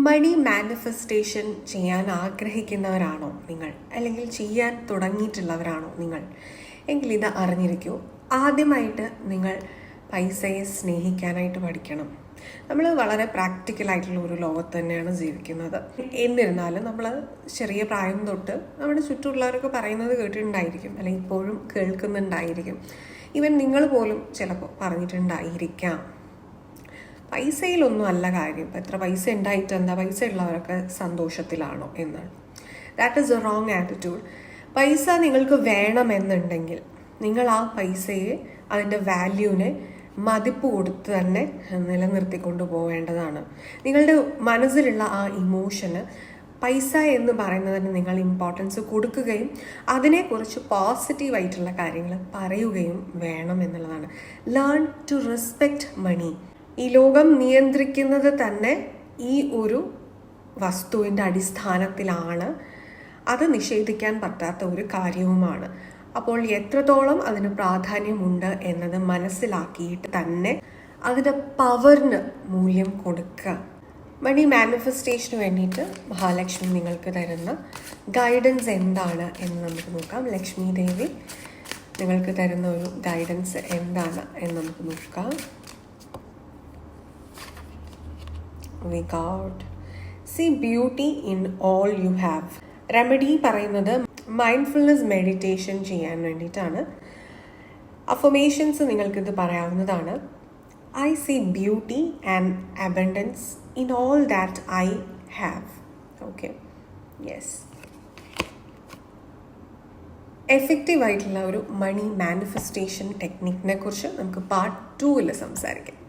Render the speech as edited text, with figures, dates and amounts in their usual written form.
മണി manifestation ചെയ്യാൻ ആഗ്രഹിക്കുന്നവരാണോ നിങ്ങൾ, അല്ലെങ്കിൽ ചെയ്യാൻ തുടങ്ങിയിട്ടുള്ളവരാണോ നിങ്ങൾ എങ്കിൽ ഇത് അറിഞ്ഞിരിക്കൂ. ആദ്യമായിട്ട് നിങ്ങൾ പൈസയെ സ്നേഹിക്കാനായിട്ട് പഠിക്കണം. നമ്മൾ വളരെ പ്രാക്ടിക്കലായിട്ടുള്ള ഒരു ലോകത്ത് തന്നെയാണ് ജീവിക്കുന്നത്. എന്നിരുന്നാലും നമ്മൾ ചെറിയ പ്രായം തൊട്ട് നമ്മുടെ ചുറ്റുമുള്ളവരൊക്കെ പറയുന്നത് കേട്ടിട്ടുണ്ടായിരിക്കും, അല്ലെങ്കിൽ ഇപ്പോഴും കേൾക്കുന്നുണ്ടായിരിക്കും. ഈവൻ നിങ്ങൾ പോലും ചിലപ്പോൾ പറഞ്ഞിട്ടുണ്ടായിരിക്കാം, പൈസയിലൊന്നും അല്ല കാര്യം, എത്ര പൈസ ഉണ്ടായിട്ട് എന്താ, പൈസ ഉള്ളവരൊക്കെ സന്തോഷത്തിലാണോ എന്നാണ്. That is A wrong attitude. പൈസ നിങ്ങൾക്ക് വേണമെന്നുണ്ടെങ്കിൽ നിങ്ങൾ ആ പൈസയെ, അതിൻ്റെ വാല്യൂവിനെ മതിപ്പ് കൊടുത്ത് തന്നെ നിലനിർത്തിക്കൊണ്ട് പോവേണ്ടതാണ്. നിങ്ങളുടെ മനസ്സിലുള്ള ആ ഇമോഷന്, പൈസ എന്ന് പറയുന്നതിന് നിങ്ങൾ ഇമ്പോർട്ടൻസ് കൊടുക്കുകയും അതിനെക്കുറിച്ച് പോസിറ്റീവായിട്ടുള്ള കാര്യങ്ങൾ പറയുകയും വേണം എന്നുള്ളതാണ്. ലേൺ ടു റെസ്പെക്റ്റ് മണി. ഈ ലോകം നിയന്ത്രിക്കുന്നത് തന്നെ ഈ ഒരു വസ്തുവിൻ്റെ അടിസ്ഥാനത്തിലാണ്. അത് നിഷേധിക്കാൻ പറ്റാത്ത ഒരു കാര്യവുമാണ്. അപ്പോൾ എത്രത്തോളം അതിന് പ്രാധാന്യമുണ്ട് എന്നത് മനസ്സിലാക്കിയിട്ട് തന്നെ അതിൻ്റെ പവറിന് മൂല്യം കൊടുക്കുക. മണി മാനിഫെസ്റ്റേഷന് വേണ്ടിയിട്ട് മഹാലക്ഷ്മി നിങ്ങൾക്ക് തരുന്ന ഗൈഡൻസ് എന്താണ് എന്ന് നമുക്ക് നോക്കാം. ലക്ഷ്മി ദേവി നിങ്ങൾക്ക് തരുന്ന ഒരു ഗൈഡൻസ് എന്താണ് എന്ന് നമുക്ക് നോക്കാം. We got see beauty in all you have. Remedy പറയുന്നത് മൈൻഡ്ഫുൾനെസ് മെഡിറ്റേഷൻ ചെയ്യാൻ വേണ്ടിയിട്ടാണ്. അഫർമേഷൻസ് നിങ്ങൾക്കിത് പറയാവുന്നതാണ്. I see beauty and abundance in all that I have. Okay, yes. എഫക്റ്റീവായിട്ടുള്ള ഒരു മണി മാനിഫെസ്റ്റേഷൻ ടെക്നിക്കിനെ കുറിച്ച് നമുക്ക് പാർട്ട് 2 സംസാരിക്കാം.